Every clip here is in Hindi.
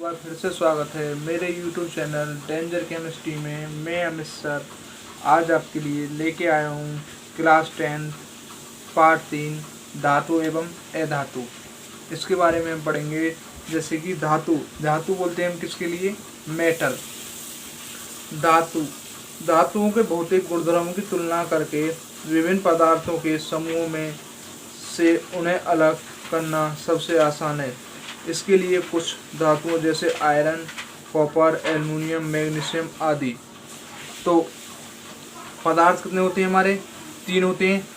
बार फिर से स्वागत है मेरे YouTube चैनल डेंजर केमिस्ट्री में। मैं अमित सर आज आपके लिए लेके आया हूँ क्लास 10 पार्ट 3 धातु एवं अधातु। इसके बारे में हम पढ़ेंगे। जैसे कि धातु बोलते हैं हम किसके लिए? मेटल। धातुओं के भौतिक गुणधर्मों की तुलना करके विभिन्न पदार्थों के समूह में से उन्हें अलग करना सबसे आसान है। इसके लिए कुछ धातुओं जैसे आयरन, कॉपर, एल्युमिनियम, मैग्नीशियम आदि। तो पदार्थ कितने होते हैं हमारे? 3 होते हैं।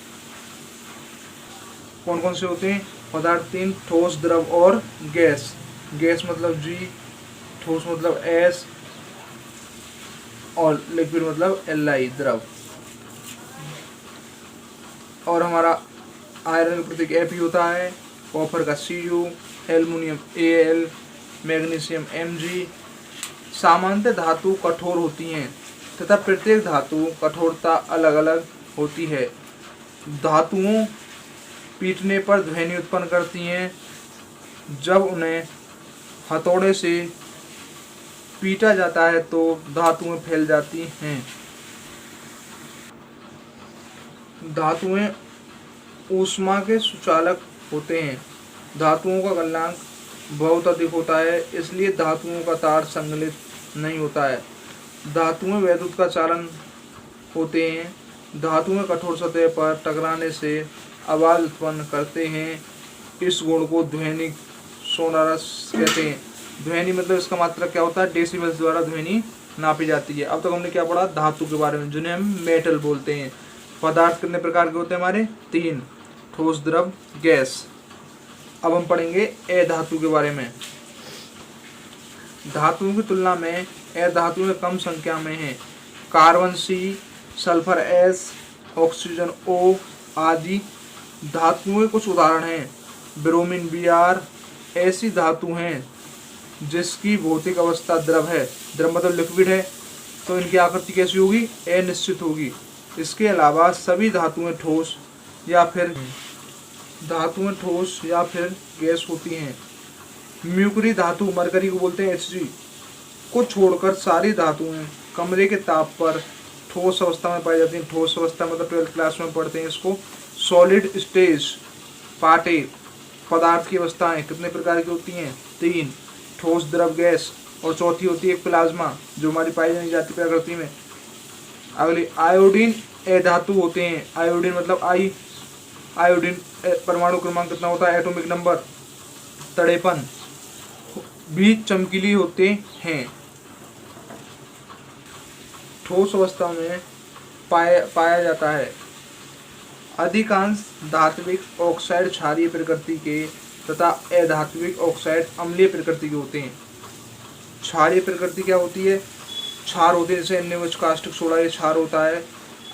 कौन कौन से होते हैं पदार्थ? 3, ठोस, द्रव और गैस। गैस मतलब G, ठोस मतलब S और लिक्विड मतलब Li, द्रव। और हमारा आयरन का प्रतीक Fe होता है, कॉपर का Cu, aluminium Al, magnesium Mg। सामान्यतः धातु कठोर होती हैं तथा प्रत्येक धातु कठोरता अलग अलग होती है। धातुओं पीटने पर ध्वनि उत्पन्न करती हैं। जब उन्हें हथौड़े से पीटा जाता है तो धातुएं फैल जाती हैं। धातुएं ऊष्मा के सुचालक होते हैं। धातुओं का गलनांक बहुत अधिक होता है, इसलिए धातुओं का तार संगलित नहीं होता है। धातुएं वैद्युत का चालन होते हैं। धातुएं कठोर सतह पर टकराने से आवाज उत्पन्न करते हैं। इस गुण को ध्वनिक सोनारस कहते हैं। ध्वनि मतलब इसका मात्रक क्या होता है? डेसिबल्स द्वारा ध्वनि नापी जाती है। अब तक हमने क्या पढ़ा? धातु के बारे में, जिन्हें हम मेटल बोलते हैं। पदार्थ कितने प्रकार के होते हैं हमारे? 3, ठोस, द्रव, गैस। अब हम पढ़ेंगे अधातु के बारे में। धातुओं की तुलना में अधातुएं कम संख्या में हैं। Carbon C, sulphur S, oxygen O आदि धातुएं कुछ उदाहरण हैं। ब्रोमीन Br ऐसी धातु हैं जिसकी भौतिक अवस्था द्रव है। द्रव मतलब लिक्विड है, तो इनकी आकृति कैसी होगी? अनिश्चित होगी। इसके अलावा सभी धातुएं ठोस या फिर गैस होती हैं। म्यूकरी धातु मरकरी को बोलते हैं Hg को छोड़कर सारी धातुएं कमरे के ताप पर ठोस अवस्था में पाई जाती हैं। ठोस अवस्था मतलब 12th क्लास में पढ़ते हैं इसको। Solid stage part A. पदार्थ की अवस्थाएं कितने प्रकार की होती हैं? 3, ठोस, द्रव, गैस। और चौथी होती है प्लाज्मा, जो हमारी पाई नहीं जाती प्रकृति में। अगली आयोडीन अधातु होते हैं। आयोडीन मतलब आयोडीन परमाणु क्रमांक कितना होता है? एटॉमिक नंबर 53 भी चमकीली होते हैं। ठोस अवस्था में पाया जाता है। अधिकांश धात्विक ऑक्साइड क्षारीय प्रकृति के तथा अधात्विक ऑक्साइड अम्लीय प्रकृति के होते हैं। क्षारीय प्रकृति क्या होती है? क्षार होते हैं, जैसे NaOH कास्टिक सोडा, ये क्षार होता है।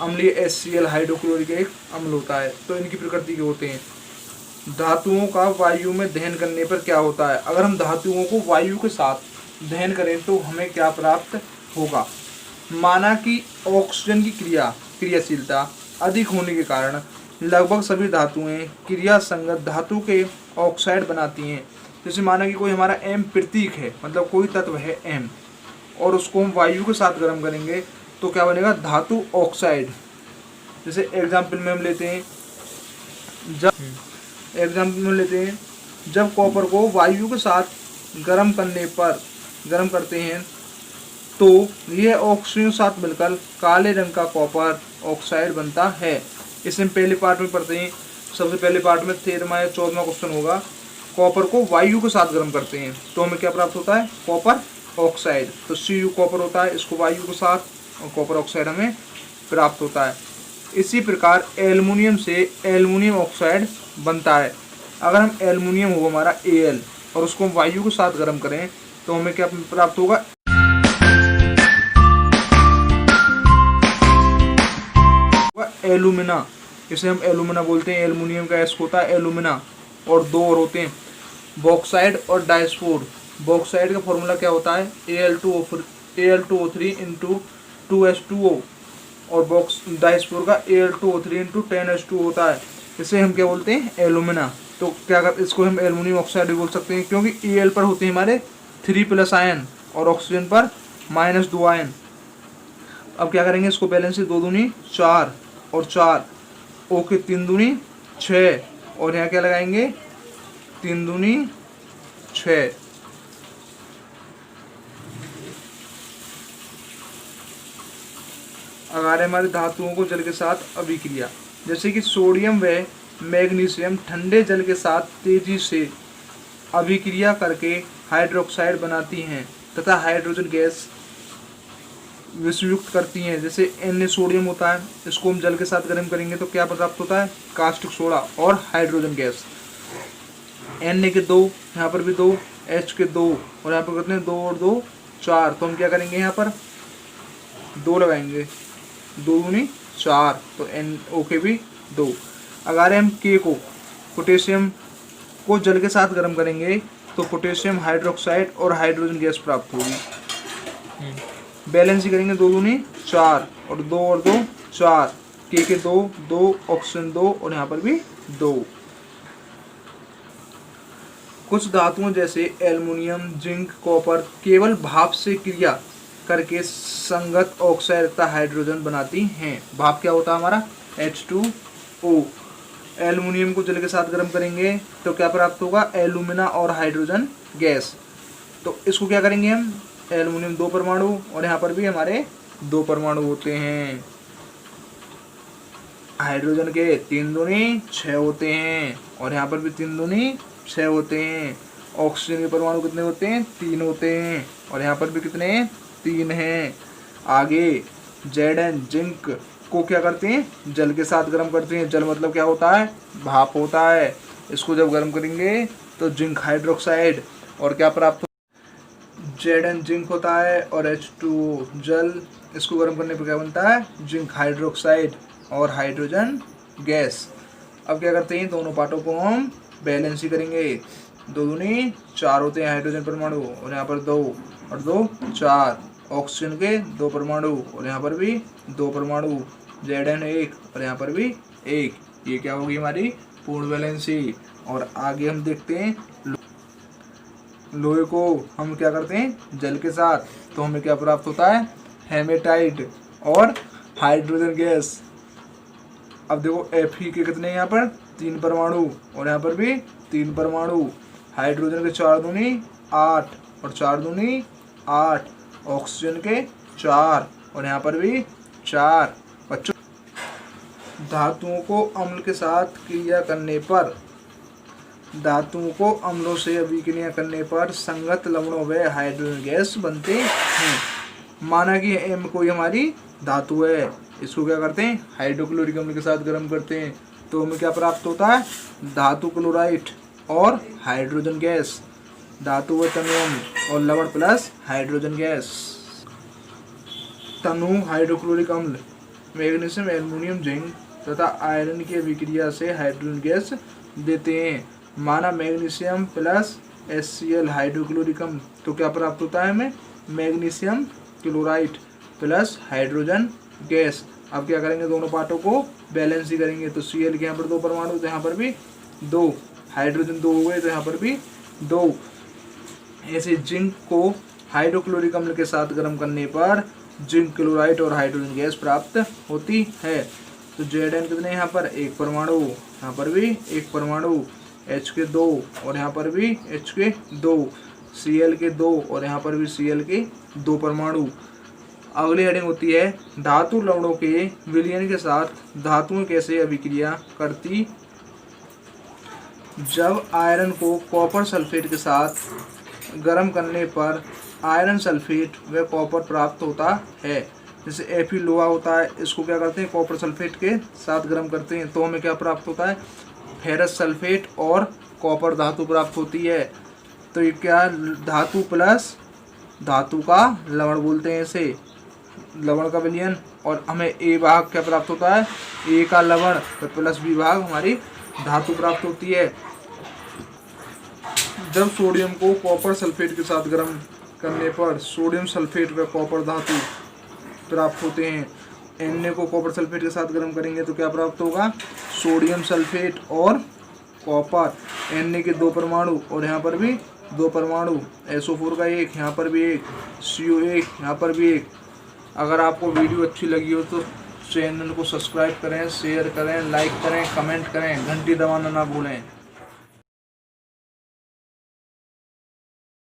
अम्लीय HCl हाइड्रोक्लोरिक एक अम्ल होता है। तो इनकी प्रकृति के होते हैं। धातुओं का वायु में दहन करने पर क्या होता है? अगर हम धातुओं को वायु के साथ दहन करें तो हमें क्या प्राप्त होगा? माना कि ऑक्सीजन की क्रियाशीलता अधिक होने के कारण लगभग सभी धातुएं क्रिया संगत धातु के ऑक्साइड बनाती हैं। जैसे माना कि कोई हमारा M प्रतीक है, मतलब कोई तत्व है M, और उसको हम वायु के साथ गर्म करेंगे तो क्या बनेगा? धातु ऑक्साइड। जैसे एग्जाम्पल में हम लेते हैं, जब कॉपर को वायु के साथ गर्म करते हैं तो यह ऑक्सीजन के साथ मिलकर काले रंग का कॉपर ऑक्साइड बनता है। इसे हम पहले पार्ट में पढ़ते हैं। सबसे पहले पार्ट में 13वां या 14वां क्वेश्चन होगा। कॉपर को वायु के साथ गर्म करते हैं तो हमें क्या प्राप्त होता है? Copper oxide. तो Cu कॉपर होता है, इसको वायु के साथ, और कॉपर ऑक्साइड हमें प्राप्त होता है। इसी प्रकार एल्युमिनियम से एल्युमिनियम ऑक्साइड बनता है। अगर हम एल्युमिनियम हो हमारा Al और उसको हम वायु के साथ गर्म करें तो हमें क्या प्राप्त होगा? एल्यूमिना। इसे हम एल्यूमिना बोलते हैं। एल्युमिनियम का S होता है एल्यूमिना। और 2 और होते हैं, बॉक्साइड और डायस्फोर। बॉक्साइड का फॉर्मूला क्या होता है? Al2O3 into 2H2O। और डायस्फोर का Al2O3 इंटू 10H2O होता है। इसे हम क्या बोलते हैं? एल्यूमिना। तो क्या इसको हम एल्युमिनियम ऑक्साइड भी बोल सकते हैं, क्योंकि Al पर होते हैं हमारे 3+ आयन और ऑक्सीजन पर -2 आयन। अब क्या करेंगे, इसको बैलेंस से 2 दूनी 4 और 4, O के 3 दूनी 6 और यहाँ क्या लगाएंगे 3 दूनी 6। अगर हमारे धातुओं को जल के साथ अभिक्रिया, जैसे कि सोडियम व मैग्नीशियम ठंडे जल के साथ तेजी से अभिक्रिया करके हाइड्रोक्साइड बनाती हैं तथा हाइड्रोजन गैस विषयुक्त करती हैं। जैसे Na सोडियम होता है, इसको हम जल के साथ गर्म करेंगे तो क्या प्राप्त होता है, कास्टिक सोडा और हाइड्रोजन गैस। Na के 2, यहाँ पर भी 2, H के 2 और यहाँ पर कितने 2 और 2 4, तो हम क्या करेंगे यहाँ पर 2 लगाएंगे, 2 दूनी 4, तो NO के भी 2। अगर हम K को पोटेशियम को जल के साथ गर्म करेंगे तो पोटेशियम हाइड्रोक्साइड और हाइड्रोजन गैस प्राप्त होगी। बैलेंस ही करेंगे, 2 दूनी 4 और 2 और 2 4, K के 2 2, ऑक्सीजन 2 और यहाँ पर भी 2। कुछ धातुओं जैसे एल्युमिनियम, जिंक, कॉपर केवल भाप से क्रिया करके संगत ऑक्साइड तथा हाइड्रोजन बनाती हैं। भाप क्या होता है हमारा H2O। एल्युमिनियम को जल के साथ गर्म करेंगे तो क्या प्राप्त होगा, एल्यूमिना और हाइड्रोजन गैस। तो इसको क्या करेंगे हम, एल्युमिनियम 2 परमाणु और यहाँ पर भी हमारे 2 परमाणु होते हैं। हाइड्रोजन के 3 दूनी 6 होते हैं और यहाँ पर भी 3 दूनी 6 होते हैं। ऑक्सीजन के परमाणु कितने होते हैं, 3 होते हैं और यहाँ पर भी कितने 3 हैं। आगे Zn जिंक को क्या करते हैं, जल के साथ गर्म करते हैं। जल मतलब क्या होता है, भाप होता है। इसको जब गर्म करेंगे तो जिंक हाइड्रोक्साइड और क्या प्राप्त, Zn जिंक होता है और H2O जल। इसको गर्म करने पर क्या बनता है, जिंक हाइड्रोक्साइड और हाइड्रोजन गैस। अब क्या करते हैं, दोनों पार्टों को हम बैलेंस ही करेंगे। 2 दूनी 4 होते हैं हाइड्रोजन परमाणु और यहाँ पर 2 और 2 4, ऑक्सीजन के 2 परमाणु और यहाँ पर भी 2 परमाणु, Zn 1 और यहाँ पर भी 1। ये क्या होगी हमारी पूर्ण वैलेंसी। और आगे हम देखते हैं लोहे को हम क्या करते हैं, जल के साथ, तो हमें क्या प्राप्त होता है, हेमेटाइट और हाइड्रोजन गैस। अब देखो Fe के कितने यहाँ पर 3 परमाणु और यहाँ पर भी 3 परमाणु। हाइड्रोजन के 4 दूनी 8 और 4 दूनी 8, ऑक्सीजन के 4 और यहाँ पर भी 4। बच्चों, धातुओं को अम्ल के साथ क्रिया करने पर, धातुओं को अम्लों से अभिक्रिया करने पर संगत लवणों व हाइड्रोजन गैस बनते हैं। माना कि M कोई हमारी धातु है, इसको क्या करते हैं, हाइड्रोक्लोरिक अम्ल के साथ गर्म करते हैं तो हमें क्या प्राप्त होता है, धातु क्लोराइड और हाइड्रोजन गैस। धातु व तनु अम्ल और लवण प्लस हाइड्रोजन गैस। तनु हाइड्रोक्लोरिक अम्ल मैग्नीशियम, एल्युमिनियम, जिंक तथा आयरन की अभिक्रिया से हाइड्रोजन गैस देते हैं। माना मैग्नीशियम प्लस HCl हाइड्रोक्लोरिक अम्ल, तो क्या प्राप्त होता है हमें, magnesium chloride plus hydrogen gas. अब क्या करेंगे, दोनों पार्टों को बैलेंस ही करेंगे। तो Cl के यहाँ पर 2 परमाणु तो यहाँ पर भी 2, हाइड्रोजन 2 हो गए तो यहाँ पर भी 2। ऐसे जिंक को हाइड्रोक्लोरिक अम्ल के साथ गर्म करने पर जिंक क्लोराइड और हाइड्रोजन गैस प्राप्त होती है। तो Zn कितने यहाँ पर 1 परमाणु, यहाँ पर भी 1 परमाणु, H के 2 और यहाँ पर भी H के 2, Cl के 2 और यहाँ पर भी Cl के 2 परमाणु। अगली हेडिंग होती है धातु लवणों के विलयन के साथ धातुएं कैसे अभिक्रिया करती। जब आयरन को कॉपर सल्फेट के साथ गर्म करने पर आयरन सल्फेट व कॉपर प्राप्त होता है। जैसे Fe लोहा होता है, इसको क्या करते हैं, कॉपर सल्फेट के साथ गर्म करते हैं तो हमें क्या प्राप्त होता है, फेरस सल्फेट और कॉपर धातु प्राप्त होती है। तो ये क्या, धातु प्लस धातु का लवण बोलते हैं इसे, लवण का विलयन। और हमें ए भाग क्या प्राप्त होता है, ए का लवण प्लस बी भाग हमारी धातु प्राप्त होती है। जब सोडियम को कॉपर सल्फेट के साथ गर्म करने पर सोडियम सल्फेट व कॉपर धातु प्राप्त होते हैं। Na को कॉपर सल्फेट के साथ गर्म करेंगे तो क्या प्राप्त होगा, सोडियम सल्फेट और कॉपर। Na के 2 परमाणु और यहाँ पर भी 2 परमाणु, SO4 का 1, यहाँ पर भी 1, CO1, यहाँ पर भी 1। अगर आपको वीडियो अच्छी लगी हो तो चैनल को सब्सक्राइब करें, शेयर करें, लाइक करें, कमेंट करें, घंटी दबाना ना भूलें।